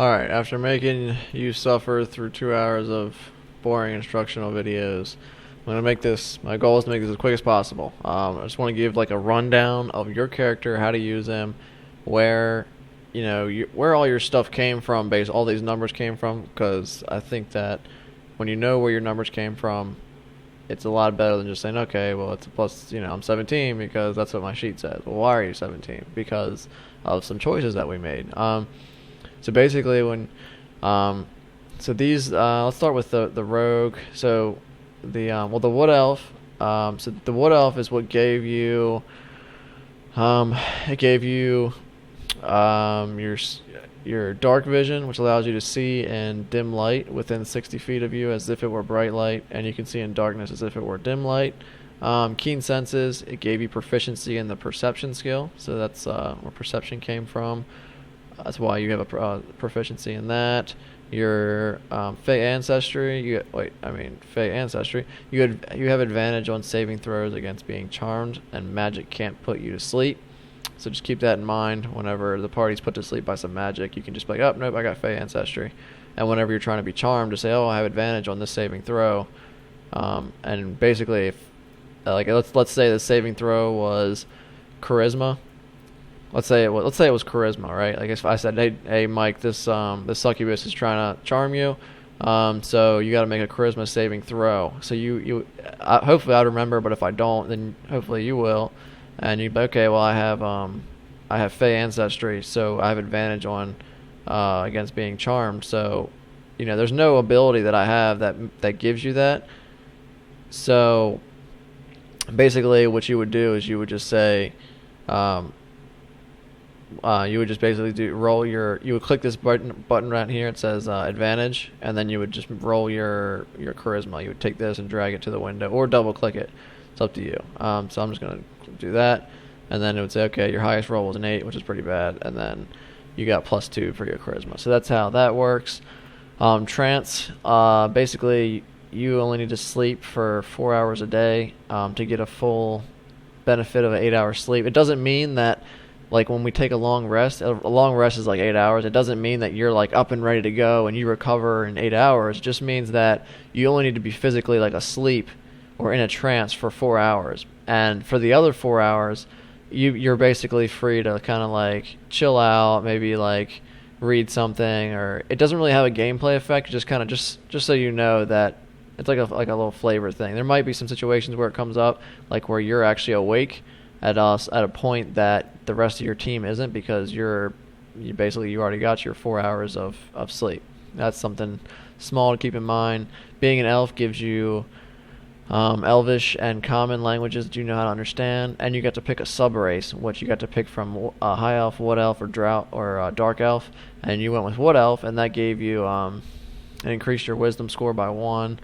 Alright, after making you suffer through 2 hours of boring instructional videos, I'm going to make this, my goal is to make this as quick as possible. I just want to give like a rundown of your character, how to use him, where, where all your stuff came from, all these numbers came from, because I think that when you know where your numbers came from, it's a lot better than just saying, okay, well, it's a plus, I'm 17 because that's what my sheet says. Well, why are you 17? Because of some choices that we made. So basically, let's start with the rogue. So the wood elf. So the wood elf is what gave you, it gave you, your dark vision, which allows you to see in dim light within 60 feet of you as if it were bright light, and you can see in darkness as if it were dim light. Keen senses, it gave you proficiency in the perception skill, so that's where perception came from. That's why you have a proficiency in that. Your Fey ancestry, you have advantage on saving throws against being charmed, and magic can't put you to sleep. So just keep that in mind. Whenever the party's put to sleep by some magic, you can just be like, oh, nope, I got Fey ancestry. And whenever you're trying to be charmed, just say, oh, I have advantage on this saving throw. And basically, if let's say the saving throw was charisma. Let's say it was charisma, right? Like if I said, hey Mike, this succubus is trying to charm you, so you got to make a charisma saving throw. So hopefully I'd remember, but if I don't, then hopefully you will, and you'd be okay. Well, I have Fey ancestry, so I have advantage on against being charmed. So there's no ability that I have that gives you that. So basically, what you would do is you would just say. You would just basically you would click this button right here. It says advantage, and then you would just roll your charisma. You would take this and drag it to the window, or double click it. It's up to you. So I'm just going to do that, and then it would say, okay, your highest roll was an 8, which is pretty bad, and then you got +2 for your charisma. So that's how that works. Trance, basically, you only need to sleep for 4 hours a day to get a full benefit of an 8-hour sleep. It doesn't mean that, like, when we take a long rest is like 8 hours. It doesn't mean that you're like up and ready to go and you recover in 8 hours. It just means that you only need to be physically like asleep or in a trance for 4 hours. And for the other 4 hours, you're basically free to kind of like chill out, maybe like read something, or it doesn't really have a gameplay effect. Just kind of just so you know that it's like a little flavor thing. There might be some situations where it comes up, like where you're actually awake at a point that the rest of your team isn't, because you already got your 4 hours of sleep. That's something small to keep in mind. Being an elf gives you Elvish and common languages that you know how to understand, and you get to pick a sub-race, which you got to pick from High Elf, Wood Elf, or Drought, or Dark Elf, and you went with Wood Elf, and that gave you it increased your Wisdom score by 1.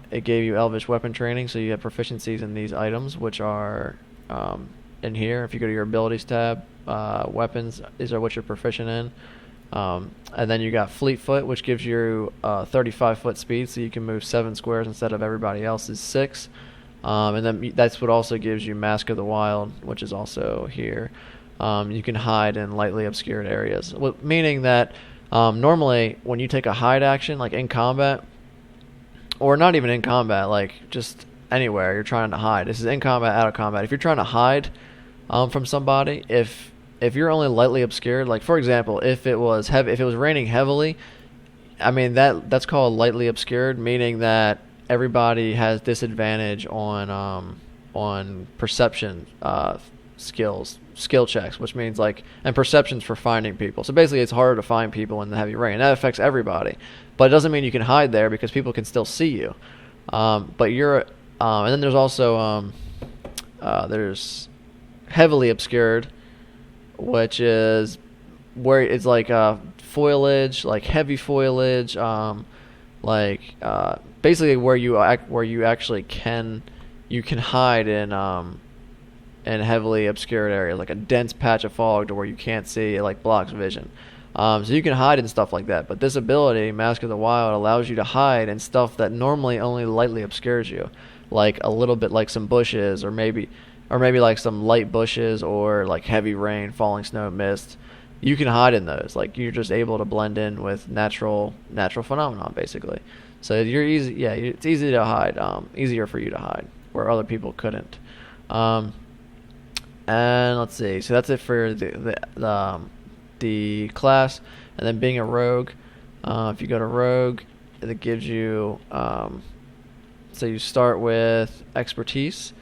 It gave you Elvish weapon training, so you have proficiencies in these items, which are in here. If you go to your abilities tab, weapons, these are what you're proficient in. And then you got Fleetfoot, which gives you 35-foot speed, so you can move 7 squares instead of everybody else's 6. And then that's what also gives you Mask of the Wild, which is also here. You can hide in lightly obscured areas, meaning that normally when you take a hide action, like in combat, or not even in combat, like just anywhere you're trying to hide. This is in combat, out of combat. If you're trying to hide from somebody, if you're only lightly obscured, like for example, if it was raining heavily, I mean that's called lightly obscured, meaning that everybody has disadvantage on perception skill checks, which means and perception's for finding people. So basically it's harder to find people in the heavy rain. That affects everybody. But it doesn't mean you can hide there, because people can still see you. But you're and then there's also there's heavily obscured, which is where it's like foliage, like heavy foliage, basically where you actually can hide in heavily obscured areas, like a dense patch of fog to where you can't see. It like blocks vision. So you can hide in stuff like that. But this ability, Mask of the Wild, allows you to hide in stuff that normally only lightly obscures you, like a little bit, like some bushes, or maybe like some light bushes, or like heavy rain, falling snow, mist. you can hide in those. Like you're just able to blend in with natural phenomenon basically. So you're easy. Yeah, it's easy to hide. Easier for you to hide where other people couldn't. And let's see. So that's it for the class. And then being a rogue, if you go to rogue, it gives you. So you start with expertise.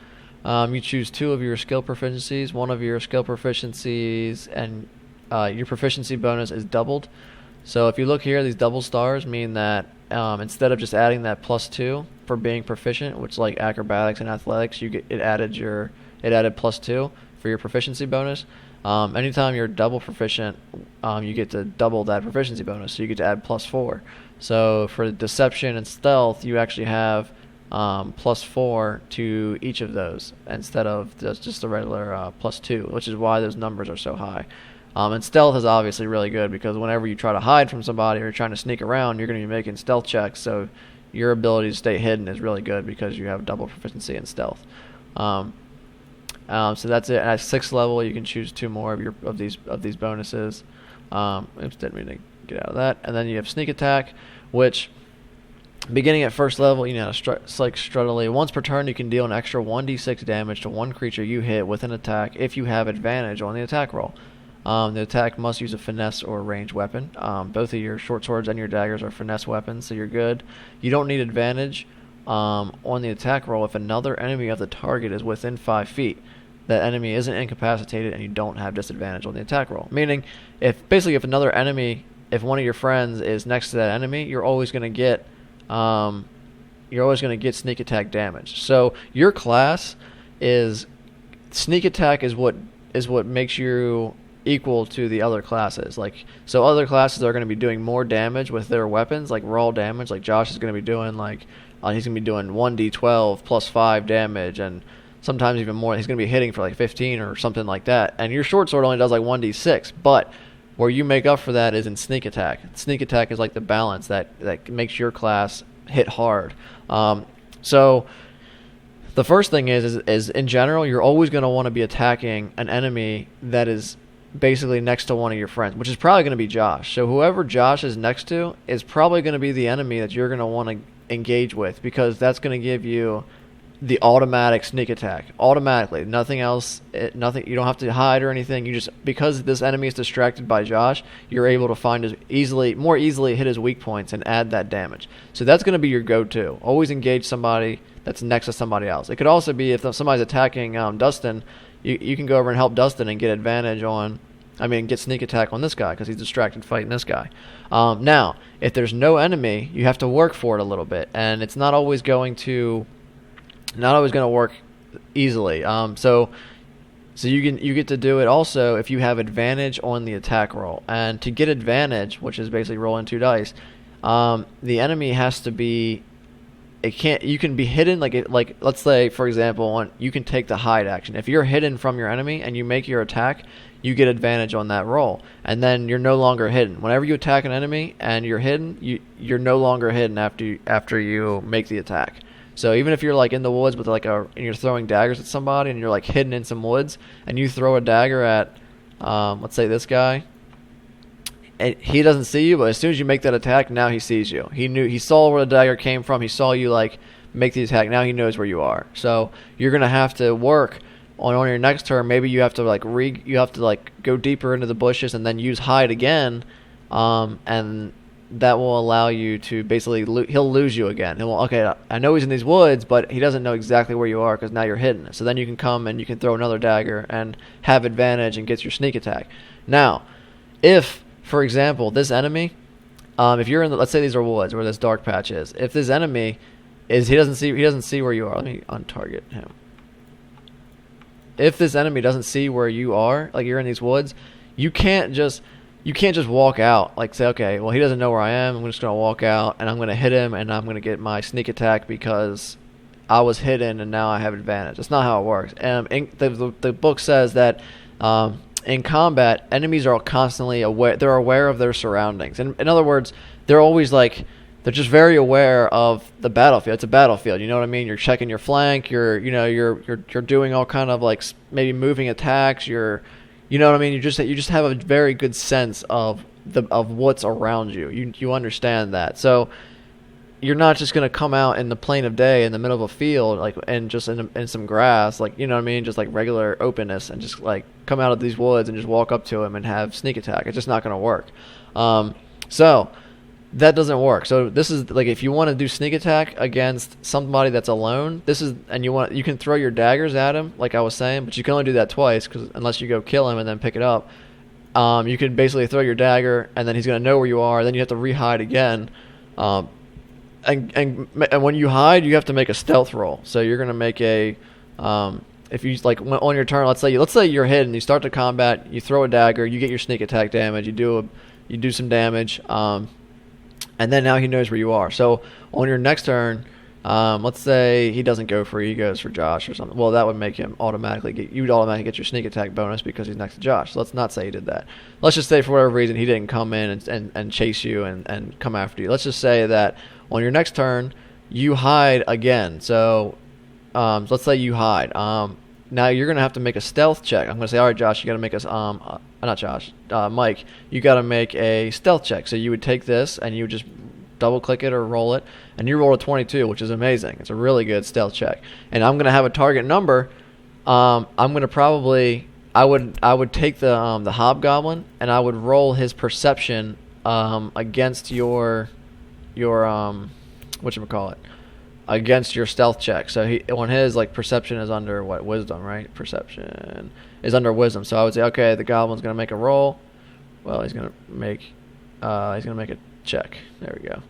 You choose 2 of your skill proficiencies. One of your skill proficiencies and your proficiency bonus is doubled. So if you look here, these double stars mean that instead of just adding that +2 for being proficient, which like acrobatics and athletics, it added +2 for your proficiency bonus. Anytime you're double proficient, you get to double that proficiency bonus, so you get to add +4. So for deception and stealth, you actually have +4 to each of those instead of just the regular +2, which is why those numbers are so high. And stealth is obviously really good because whenever you try to hide from somebody or you're trying to sneak around, you're going to be making stealth checks. So your ability to stay hidden is really good because you have double proficiency in stealth. So that's it. At 6th level, you can choose 2 more of these bonuses. Oops, didn't mean to get out of that. And then you have sneak attack, which beginning at 1st level, it's like Struttily. Once per turn, you can deal an extra 1d6 damage to one creature you hit with an attack if you have advantage on the attack roll. The attack must use a finesse or ranged weapon. Both of your short swords and your daggers are finesse weapons, so you're good. You don't need advantage on the attack roll if another enemy of the target is within 5 feet. That enemy isn't incapacitated and you don't have disadvantage on the attack roll. Meaning, if another enemy, if one of your friends is next to that enemy, you're always going to get sneak attack damage. So your class is sneak attack is what makes you equal to the other classes. So other classes are going to be doing more damage with their weapons, like raw damage. Like Josh is going to be doing he's going to be doing 1d12 plus 5 damage, and sometimes even more. He's going to be hitting for like 15 or something like that. And your short sword only does like 1d6, but where you make up for that is in sneak attack. Sneak attack is like the balance that makes your class hit hard. So the first thing is in general, you're always going to want to be attacking an enemy that is basically next to one of your friends, which is probably going to be Josh. So whoever Josh is next to is probably going to be the enemy that you're going to want to engage with, because that's going to give you the automatic sneak attack automatically. Nothing else. Nothing. You don't have to hide or anything. You just, because this enemy is distracted by Josh, you're able to more easily hit his weak points and add that damage. So that's going to be your go-to. Always engage somebody that's next to somebody else. It could also be if somebody's attacking Dustin, you can go over and help Dustin and get get sneak attack on this guy because he's distracted fighting this guy. Now, if there's no enemy, you have to work for it a little bit, and it's not always going to work easily. So you get to do it also if you have advantage on the attack roll. And to get advantage, which is basically rolling 2 dice, the enemy has to be. You can be hidden, like let's say for example, you can take the hide action. If you're hidden from your enemy and you make your attack, you get advantage on that roll, and then you're no longer hidden. Whenever you attack an enemy and you're hidden, you're no longer hidden after you make the attack. So even if you're like in the woods with and you're throwing daggers at somebody and you're like hidden in some woods and you throw a dagger at let's say this guy, and he doesn't see you, but as soon as you make that attack, now he sees you. He saw where the dagger came from. He saw you make the attack. Now he knows where you are. So you're gonna have to work on your next turn. Maybe you have to go deeper into the bushes and then use hide again, and that will allow you to basically he'll lose you again. Okay, I know he's in these woods, but he doesn't know exactly where you are because now you're hidden. So then you can come and you can throw another dagger and have advantage and get your sneak attack. Now, if for example, this enemy, if you're let's say these are woods where this dark patch is. If this enemy he doesn't see where you are. Let me untarget him. If this enemy doesn't see where you are, like you're in these woods, you can't just walk out. Like say, okay, well he doesn't know where I am. I'm just gonna walk out and I'm gonna hit him and I'm gonna get my sneak attack because I was hidden and now I have advantage. That's not how it works. The book says that. In combat, enemies are constantly aware. They're aware of their surroundings. In other words, they're always they're just very aware of the battlefield. It's a battlefield. You know what I mean? You're checking your flank. You're doing all kind of maybe moving attacks. You're You know what I mean? You just have a very good sense of what's around you. You understand that. So you're not just gonna come out in the plain of day in the middle of a field, like, and just in some grass, like, you know what I mean, just like regular openness, and just like come out of these woods and just walk up to him and have sneak attack. It's just not gonna work. So that doesn't work. So this is like, if you want to do sneak attack against somebody that's alone, and you can throw your daggers at him, like I was saying, but you can only do that twice, because unless you go kill him and then pick it up, you can basically throw your dagger, and then he's gonna know where you are. Then you have to re-hide again. And when you hide, you have to make a stealth roll. So you're gonna make a if you like on your turn, let's say you're hidden, you start the combat, you throw a dagger, you get your sneak attack damage, you do some damage, and then now he knows where you are. So on your next turn, let's say he doesn't go for you, he goes for Josh or something. Well, that would make him you'd automatically get your sneak attack bonus because he's next to Josh. So let's not say he did that. Let's just say for whatever reason he didn't come in and chase you and come after you. Let's just say that on your next turn you hide again. So let's say you hide. Now you're gonna have to make a stealth check. I'm gonna say, all right, Josh, you gotta make us not Josh, Mike, you gotta make a stealth check. So you would take this and you would just double click it or roll it, and you roll a 22, which is amazing. It's a really good stealth check. And I'm gonna have a target number. I'm gonna probably I would take the hobgoblin, and I would roll his perception against your whatchamacallit, against your stealth check. So he on his, like, perception is under what, wisdom, right? Perception is under wisdom. So I would say, okay, the goblin's gonna make a roll. Well, he's gonna make a check. There we go.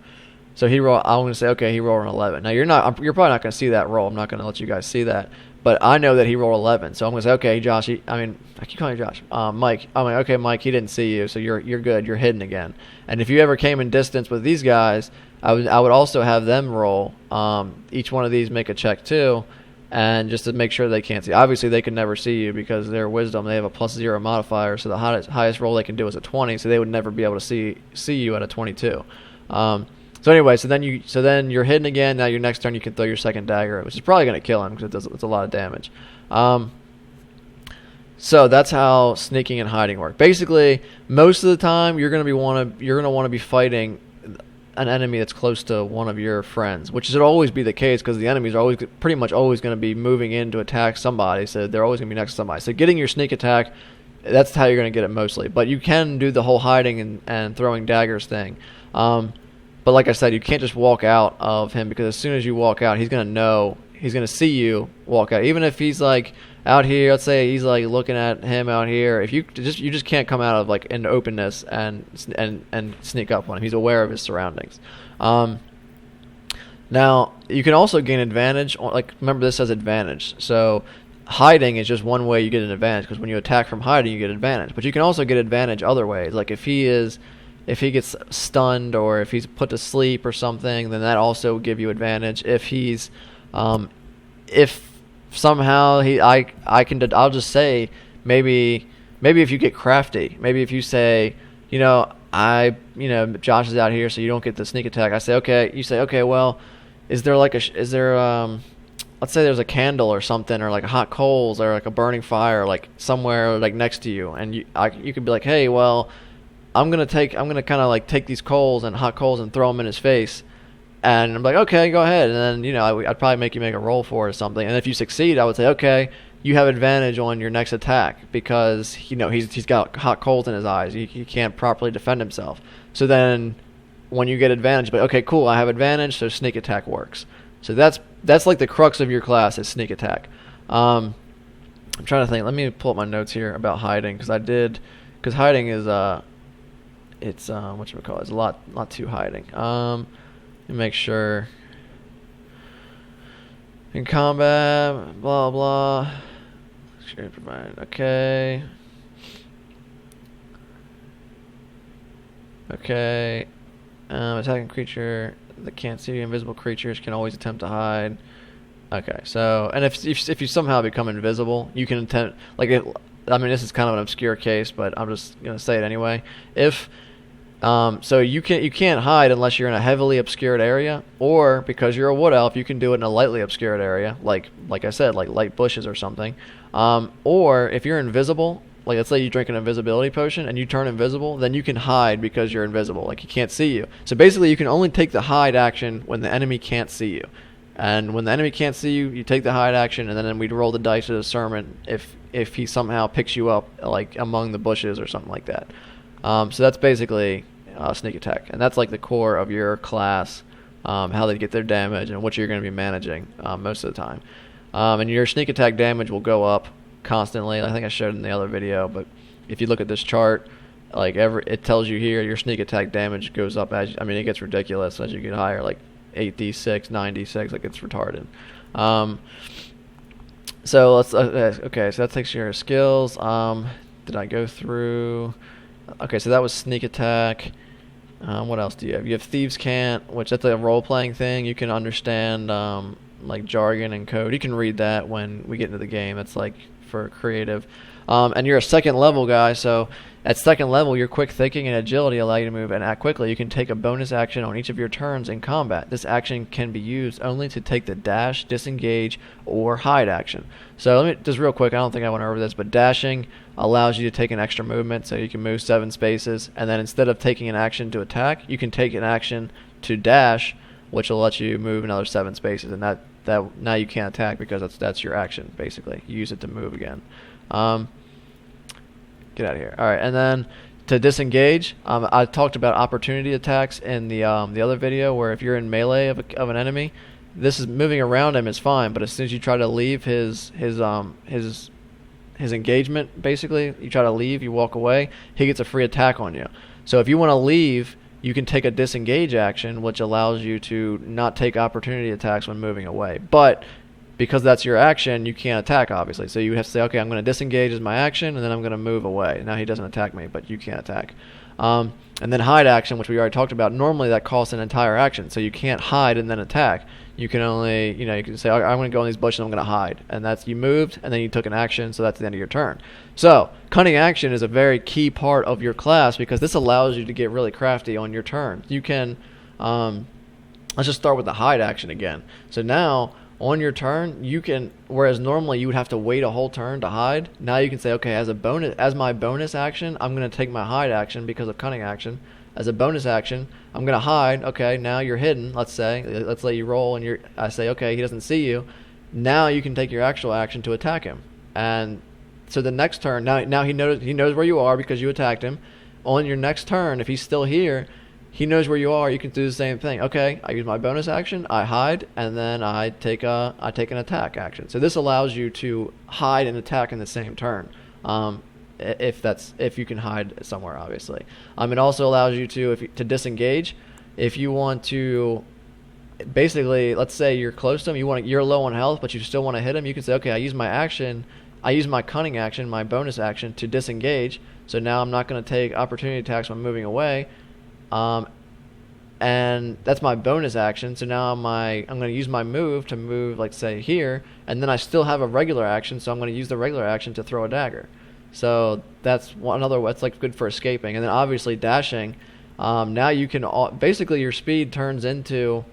So I'm gonna say, okay, he rolled an 11. Now you're probably not gonna see that roll. I'm not gonna let you guys see that, but I know that he rolled 11. So I'm gonna say, okay, Josh. I keep calling you Josh. Mike. I'm like, okay, Mike. He didn't see you, so you're good. You're hidden again. And if you ever came in distance with these guys, I would also have them roll. Each one of these make a check too, and just to make sure they can't see. Obviously, they can never see you because their wisdom, they have a +0 modifier, so the highest roll they can do is a 20. So they would never be able to see you at a 22. So anyway, so then you're hidden again. Now your next turn you can throw your second dagger, which is probably going to kill him because it's a lot of damage. So that's how sneaking and hiding work. Basically, most of the time you're going to want to be fighting an enemy that's close to one of your friends, which should always be the case because the enemies are pretty much always going to be moving in to attack somebody, so they're always going to be next to somebody. So getting your sneak attack, that's how you're going to get it mostly. But you can do the whole hiding and throwing daggers thing. But like I said, you can't just walk out of him, because as soon as you walk out, he's going to see you walk out. Even if he's like out here, let's say he's like looking at him out here, if you just can't come out of like into openness and sneak up on him. He's aware of his surroundings. Now you can also gain advantage. Like, remember, this says advantage. So hiding is just one way you get an advantage, because when you attack from hiding, you get advantage. But you can also get advantage other ways. Like if he gets stunned or if he's put to sleep or something, then that also will give you advantage. If he's if somehow I'll just say, maybe if you get crafty, maybe if you say, Josh is out here, so you don't get the sneak attack. I say, okay. You say, okay, well, let's say there's a candle or something, or like hot coals, or like a burning fire, like somewhere like next to you, and you could be like, hey, well, I'm gonna kind of like take these hot coals and throw them in his face. And I'm like, okay, go ahead. And then, I'd probably make you make a roll for it or something. And if you succeed, I would say, okay, you have advantage on your next attack, because, he's got hot coals in his eyes. He can't properly defend himself. So then when you get advantage, but okay, cool, I have advantage, so sneak attack works. So that's like the crux of your class is sneak attack. I'm trying to think. Let me pull up my notes here about hiding, because hiding is it's whatchamacallit, it's a lot to hiding. Let me make sure. In combat, blah blah. Okay. Okay. Attacking creature that can't see you. Invisible creatures can always attempt to hide. Okay, so, and if you somehow become invisible, you can attempt, this is kind of an obscure case, but I'm just gonna say it anyway. So you can't hide unless you're in a heavily obscured area, or because you're a wood elf, you can do it in a lightly obscured area, like I said, like light bushes or something. Or if you're invisible, like let's say you drink an invisibility potion and you turn invisible, then you can hide because you're invisible. Like he can't see you. So basically, you can only take the hide action when the enemy can't see you. And when the enemy can't see you, you take the hide action, and then we'd roll the dice to determine if he somehow picks you up like among the bushes or something like that. So that's basically sneak attack, and that's like the core of your class, how they get their damage and what you're going to be managing most of the time. And your sneak attack damage will go up constantly. I think I showed it in the other video, but if you look at this chart, like it tells you here your sneak attack damage goes up as it gets ridiculous as you get higher, like 8d6, 9d6, like it's retarded. So let's okay, so that takes your skills. Did I go through? Okay, so that was sneak attack. What else do you have? You have Thieves' Cant, which that's a role-playing thing. You can understand like jargon and code. You can read that when we get into the game. It's like for creative. And you're a second level guy, so at second level, your quick thinking and agility allow you to move and act quickly. You can take a bonus action on each of your turns in combat. This action can be used only to take the dash, disengage, or hide action. So let me just real quick, I don't think I went over this, but dashing allows you to take an extra movement, so you can move 7 spaces, and then instead of taking an action to attack, you can take an action to dash, which will let you move another 7 spaces, and that now you can't attack because that's your action, basically. You use it to move again. Get out of here. All right, and then to disengage, I talked about opportunity attacks in the other video, where if you're in melee of an enemy, this is moving around him is fine, but as soon as you try to leave his engagement, basically, you try to leave, you walk away, he gets a free attack on you. So if you want to leave, you can take a disengage action, which allows you to not take opportunity attacks when moving away. But because that's your action, you can't attack, obviously. So you have to say, okay, I'm going to disengage as my action, and then I'm going to move away. Now he doesn't attack me, but you can't attack. And then hide action, which we already talked about. Normally that costs an entire action, so you can't hide and then attack. You can only, you can say, I'm going to go in these bushes, I'm going to hide. And that's, you moved, and then you took an action, so that's the end of your turn. So cunning action is a very key part of your class, because this allows you to get really crafty on your turn. You can, let's just start with the hide action again. So now, on your turn, you can, whereas normally you would have to wait a whole turn to hide, now you can say, okay, as my bonus action, I'm going to take my hide action because of cunning action. As a bonus action, I'm going to hide. Okay, now you're hidden, let's let you roll, and I say, okay, he doesn't see you. Now you can take your actual action to attack him. And so the next turn, now he knows where you are because you attacked him. On your next turn, if he's still here, he knows where you are. You can do the same thing. Okay, I use my bonus action, I hide, and then I take an attack action. So this allows you to hide and attack in the same turn, if you can hide somewhere, obviously. It also allows you to disengage. If you want to, basically, let's say you're close to him, you're low on health, but you still want to hit him. You can say, okay, I use my cunning action, my bonus action, to disengage. So now I'm not going to take opportunity attacks when moving away. And that's my bonus action. So now I'm going to use my move to move, like say here, and then I still have a regular action. So I'm going to use the regular action to throw a dagger. So that's that's like good for escaping. And then obviously dashing. Now you can basically your speed turns into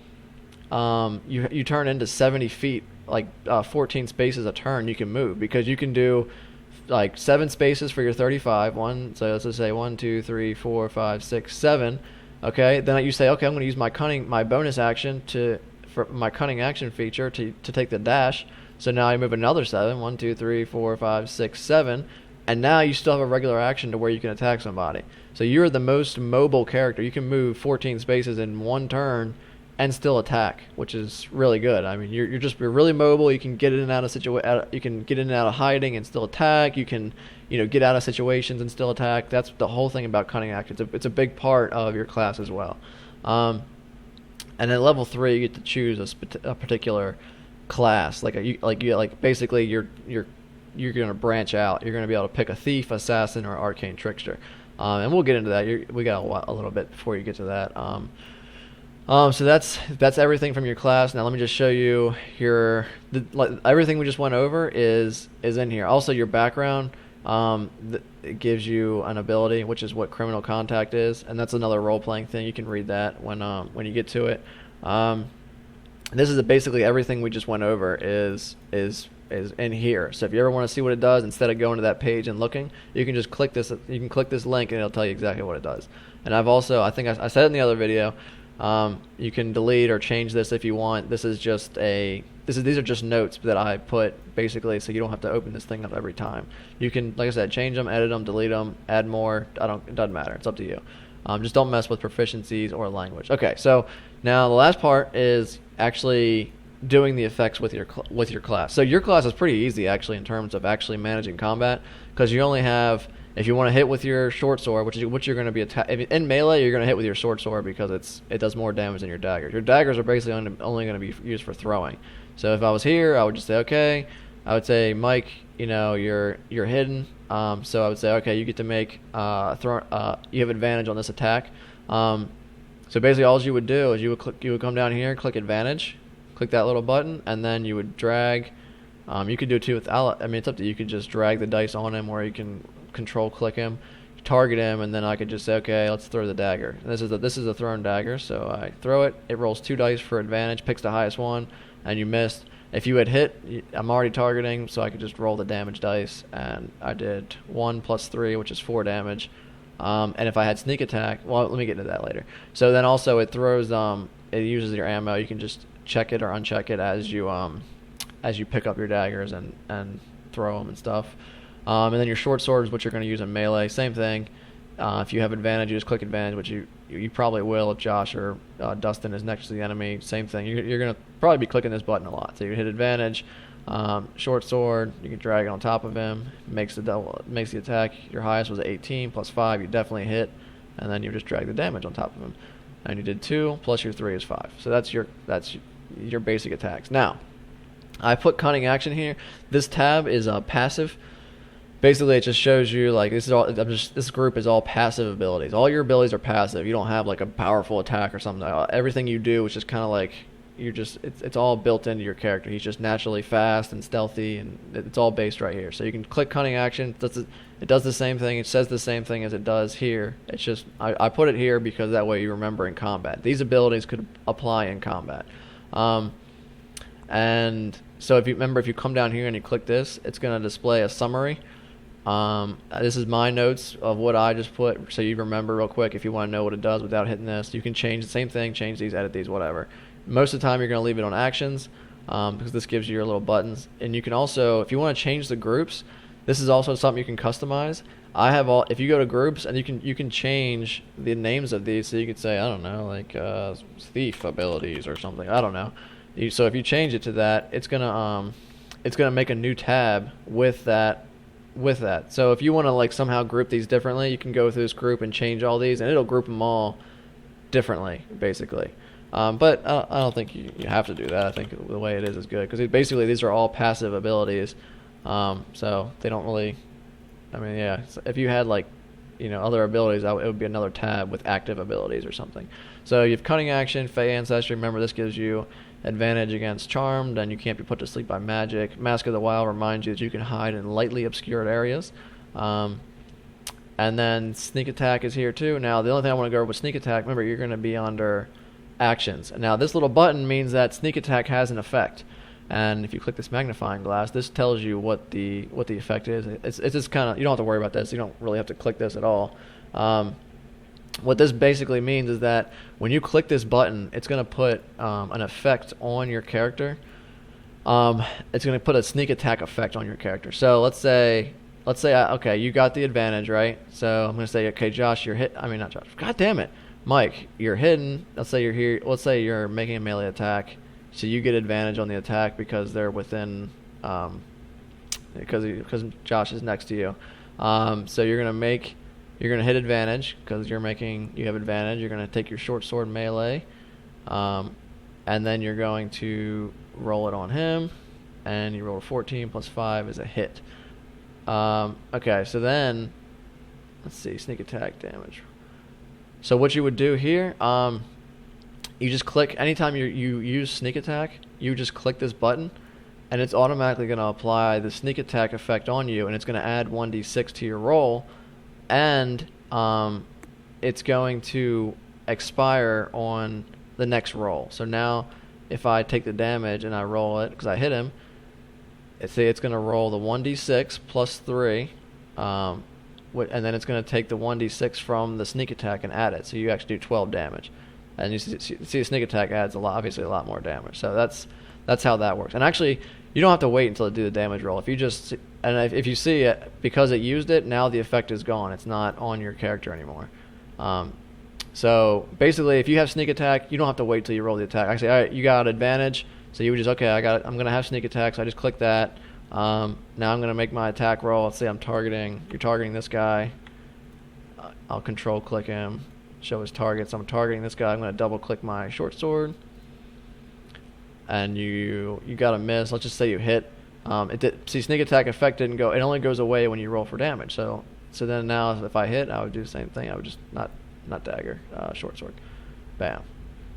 you turn into 70 feet, like 14 spaces a turn. You can move because you can do like 7 spaces for your 35. So let's just say 1, 2, 3, 4, 5, 6, 7. Okay, then you say, okay, I'm going to use my bonus action for my cunning action feature to take the dash. So now I move another 7. 1, 2, 3, 4, 5, 6, 7. And now you still have a regular action to where you can attack somebody. So you're the most mobile character. You can move 14 spaces in one turn and still attack, which is really good. I mean, you're really mobile. You can get in and out of you can get in and out of hiding and still attack. You can, get out of situations and still attack. That's the whole thing about cunning action. It's a big part of your class as well. And at level 3, you get to choose a particular class. Basically you're going to branch out. You're going to be able to pick a thief, assassin, or arcane trickster. And we'll get into that. We got a little bit before you get to that. So that's everything from your class. Now let me just show you everything we just went over is in here. Also your background, it gives you an ability, which is what criminal contact is, and that's another role-playing thing. You can read that when you get to it. This is basically everything we just went over is is in here. So if you ever want to see what it does, instead of going to that page and looking, you can just click this. You can click this link and it'll tell you exactly what it does. And I've also, I think I said it in the other video, you can delete or change this if you want. These are just notes that I put basically, so you don't have to open this thing up every time. You can, like I said, change them, edit them, delete them, add more. It doesn't matter. It's up to you. Just don't mess with proficiencies or language. Okay, so now the last part is actually doing the effects with your class. So your class is pretty easy actually in terms of actually managing combat, because you only have, if you want to hit with your short sword, which you're going to be in melee, you're going to hit with your short sword because it does more damage than your daggers. Your daggers are basically only going to be used for throwing. So if I was here, I would just say, okay, I would say, Mike, you're hidden. So I would say, okay, you get to make you have advantage on this attack. So basically, all you would do is you would come down here, click advantage, click that little button, and then you would drag. You could do it too without. I mean, it's up to you. You could just drag the dice on him, or you can control click him, target him, and then I could just say, okay, let's throw the dagger. And this is a thrown dagger, so I throw it. It rolls 2 dice for advantage, picks the highest one, and you missed. If you had hit, I'm already targeting, so I could just roll the damage dice, and I did 1 plus 3, which is 4 damage. And if I had sneak attack, well, let me get into that later. So then also it throws, it uses your ammo. You can just check it or uncheck it as you pick up your daggers and throw them and stuff. And then your short sword is what you're going to use in melee. Same thing. If you have advantage, you just click advantage, which you probably will if Josh or Dustin is next to the enemy. Same thing. You're going to probably be clicking this button a lot. So you hit advantage, short sword. You can drag it on top of him. Makes the attack. Your highest was 18 plus 5. You definitely hit, and then you just drag the damage on top of him. And you did 2 plus your 3 is 5. So that's your basic attacks. Now, I put cunning action here. This tab is passive. Basically, it just shows you like this group is all passive abilities. All your abilities are passive. You don't have like a powerful attack or something. Everything you do is just kind of like it's all built into your character. He's just naturally fast and stealthy, and it's all based right here. So you can click cunning action. It does the same thing. It says the same thing as it does here. It's just I put it here because that way you remember in combat. These abilities could apply in combat. And so if you come down here and you click this, it's going to display a summary. This is my notes of what I just put, so you remember real quick if you want to know what it does without hitting this. You can change the same thing, change these, edit these, whatever. Most of the time you're going to leave it on actions because this gives you your little buttons. And you can also, if you want to change the groups, this is also something you can customize. If you go to groups, and you can change the names of these, so you could say, I don't know, like thief abilities or something. I don't know. So if you change it to that, it's gonna make a new tab with that. So if you want to like somehow group these differently, you can go through this group and change all these, and it'll group them all differently, basically. But I don't think you have to do that. I think the way it is good, because basically these are all passive abilities. So they don't really. I mean, yeah. If you had like, other abilities, it would be another tab with active abilities or something. So you have cunning action, Fey ancestry. Remember, this gives you advantage against charmed, and you can't be put to sleep by magic. Mask of the Wild reminds you that you can hide in lightly obscured areas. And then sneak attack is here too. Now the only thing I want to go over with sneak attack, remember, you're going to be under actions. Now this little button means that sneak attack has an effect. And if you click this magnifying glass, this tells you what the effect is. It's just kind of, you don't have to worry about this. You don't really have to click this at all. What this basically means is that when you click this button, it's going to put an effect on your character. It's going to put a sneak attack effect on your character. So let's say, okay, you got the advantage, right? So I'm going to say, okay, Josh, not Josh. God damn it. Mike, you're hidden. Let's say you're here. Let's say you're making a melee attack. So you get advantage on the attack because they're within, because Josh is next to you. So you're gonna hit advantage because you have advantage. You're gonna take your short sword melee, and then you're going to roll it on him, and you roll a 14 plus 5 is a hit. Okay, so then let's see, sneak attack damage. So what you would do here, you just click, anytime you use sneak attack, you just click this button, and it's automatically going to apply the sneak attack effect on you, and it's going to add 1d6 to your roll, and it's going to expire on the next roll. So now if I take the damage and I roll it, because I hit him, say it's going to roll the 1d6 plus 3, and then it's going to take the 1d6 from the sneak attack and add it. So you actually do 12 damage. And you see a sneak attack adds obviously a lot more damage. So that's how that works. And actually, you don't have to wait until it do the damage roll. If you see it, because it used it, now the effect is gone. It's not on your character anymore. So basically, if you have sneak attack, you don't have to wait till you roll the attack. Actually, all right, you got advantage. So you would just, okay, I'm going to have sneak attack, so I just click that. Now I'm going to make my attack roll. Let's say you're targeting this guy. I'll control click him, show his targets. I'm targeting this guy. I'm going to double click my short sword. And you got a miss. Let's just say you hit. See, sneak attack effect didn't go. It only goes away when you roll for damage. So then now if I hit, I would do the same thing. I would just not dagger, short sword. Bam.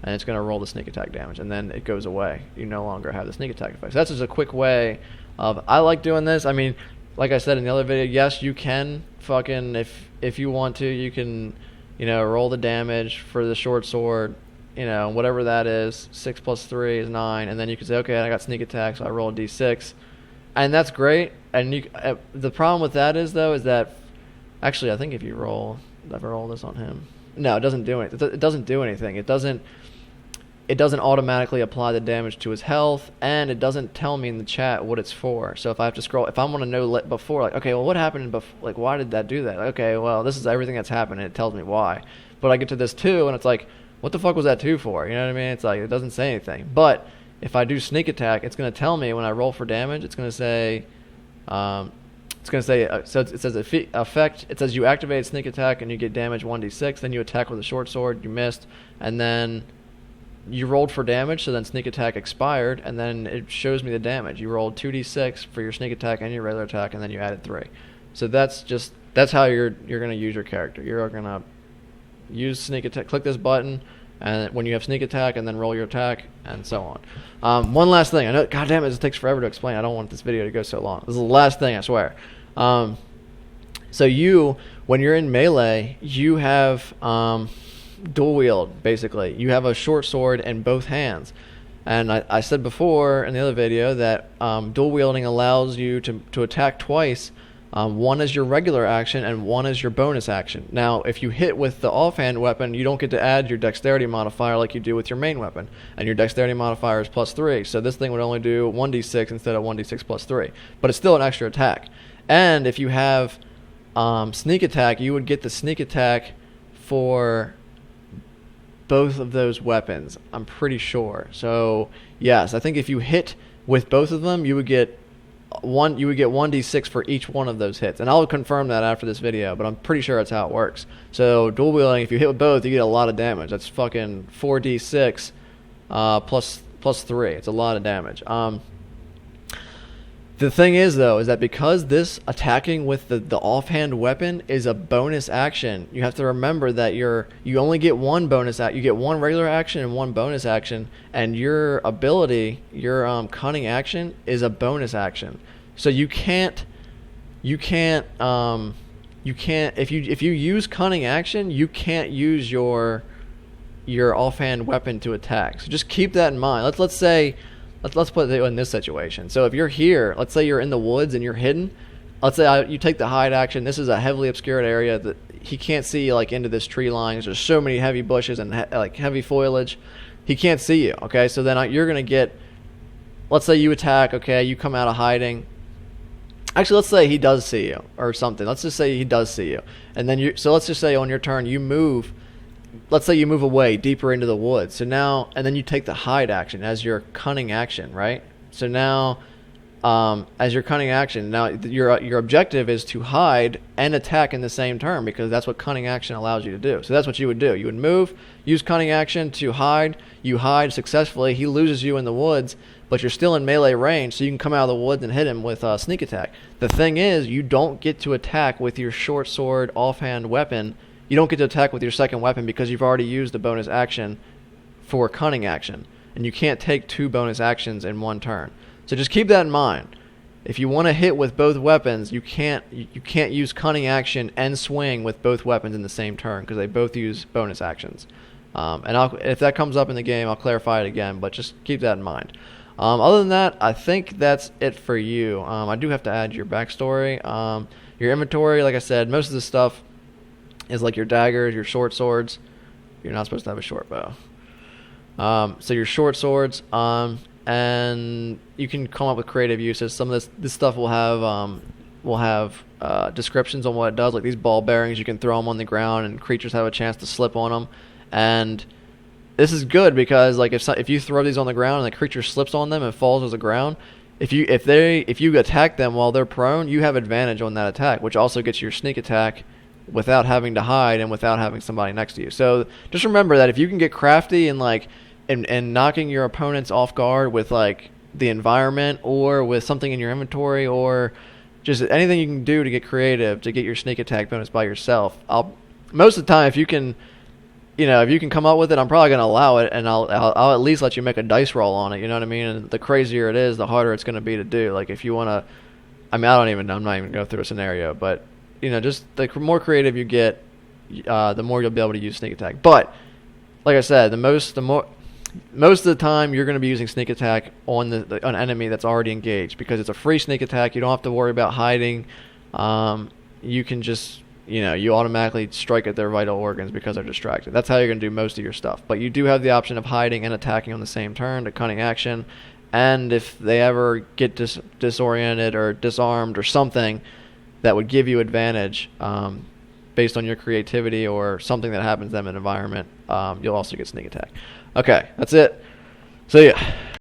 And it's going to roll the sneak attack damage, and then it goes away. You no longer have the sneak attack effect. So that's just a quick way of, I like doing this. I mean, like I said in the other video, yes, you can fucking, if you want to, you can, roll the damage for the short sword, whatever that is. 6 plus 3 is 9, and then you can say, okay, I got sneak attack, so I roll a d6. And that's great. And the problem with that is that, actually, I think if you roll this on him, no, it doesn't do anything. It doesn't do anything. It doesn't automatically apply the damage to his health, and it doesn't tell me in the chat what it's for. So if I have to scroll, if I want to know before, like, okay, well, what happened before? Like, why did that do that? Like, okay, well, this is everything that's happened, and it tells me why. But I get to this 2, and it's like, what the fuck was that 2 for? You know what I mean? It's like, it doesn't say anything. But if I do sneak attack, it's going to tell me when I roll for damage, it's going to say, so it says effect. It says you activate sneak attack and you get damage 1d6. Then you attack with a short sword. You missed, and then you rolled for damage. So then sneak attack expired, and then it shows me the damage. You rolled 2d6 for your sneak attack and your regular attack, and then you added 3. So that's how you're going to use your character. You're going to use sneak attack. Click this button, and when you have sneak attack, and then roll your attack, and so on. One last thing. I know, goddamn it, this takes forever to explain. I don't want this video to go so long. This is the last thing, I swear. So when you're in melee, you have dual wield, basically. You have a short sword in both hands. And I said before in the other video that dual wielding allows you to attack twice. One is your regular action and one is your bonus action. Now, if you hit with the offhand weapon, you don't get to add your dexterity modifier like you do with your main weapon. And your dexterity modifier is plus 3. So this thing would only do 1d6 instead of 1d6 plus 3. But it's still an extra attack. And if you have sneak attack, you would get the sneak attack for both of those weapons, I'm pretty sure. So, yes, I think if you hit with both of them, you would get 1d6 for each one of those hits. And I'll confirm that after this video, but I'm pretty sure that's how it works. So dual wielding, if you hit with both, you get a lot of damage. That's fucking 4d6 plus 3. It's a lot of damage. The thing is, though, is that because this attacking with the offhand weapon is a bonus action, you have to remember that you only get one bonus act. You get one regular action and one bonus action, and your ability, your cunning action, is a bonus action. So you can't if you use cunning action, you can't use your offhand weapon to attack. So just keep that in mind. Let's put it in this situation. So if you're here, let's say you're in the woods and you're hidden. Let's say you take the hide action. This is a heavily obscured area that he can't see into this tree line. There's so many heavy bushes and heavy foliage. He can't see you. Okay, so then you're gonna get. Let's say you attack. Okay, you come out of hiding. Actually, let's say he does see you or something. Let's just say he does see you, and then so let's just say on your turn you move. Let's say you move away deeper into the woods. So now, and then you take the hide action as your cunning action, right? So now, as your cunning action, now your objective is to hide and attack in the same turn because that's what cunning action allows you to do. So that's what you would do. You would move, use cunning action to hide. You hide successfully. He loses you in the woods, but you're still in melee range, so you can come out of the woods and hit him with sneak attack. The thing is, you don't get to attack with your short sword offhand weapon. You don't get to attack with your second weapon because you've already used the bonus action for cunning action. And you can't take 2 bonus actions in one turn. So just keep that in mind. If you want to hit with both weapons, you can't use cunning action and swing with both weapons in the same turn because they both use bonus actions. And if that comes up in the game, I'll clarify it again, but just keep that in mind. Other than that, I think that's it for you. I do have to add your backstory. Your inventory, like I said, most of the stuff is like your daggers, your short swords. You're not supposed to have a short bow. So your short swords, and you can come up with creative uses. Some of this stuff will have descriptions on what it does. Like these ball bearings, you can throw them on the ground, and creatures have a chance to slip on them. And this is good because like if you throw these on the ground and the creature slips on them and falls to the ground, if you attack them while they're prone, you have advantage on that attack, which also gets your sneak attack without having to hide and without having somebody next to you. So just remember that if you can get crafty and knocking your opponents off guard with like the environment or with something in your inventory or just anything you can do to get creative to get your sneak attack bonus by yourself. Most of the time if you can come up with it, I'm probably going to allow it, and I'll at least let you make a dice roll on it, you know what I mean? And the crazier it is, the harder it's going to be to do. Like if you want to, I mean, I don't even know, I'm not even going through a scenario, but just the more creative you get, the more you'll be able to use sneak attack. But like I said, most of the time you're going to be using sneak attack on an enemy that's already engaged because it's a free sneak attack. You don't have to worry about hiding. You can just you automatically strike at their vital organs because they're distracted. That's how you're going to do most of your stuff. But you do have the option of hiding and attacking on the same turn, the cunning action. And if they ever get disoriented or disarmed or something that would give you advantage based on your creativity or something that happens to them in the environment, you'll also get sneak attack. Okay, that's it. See ya.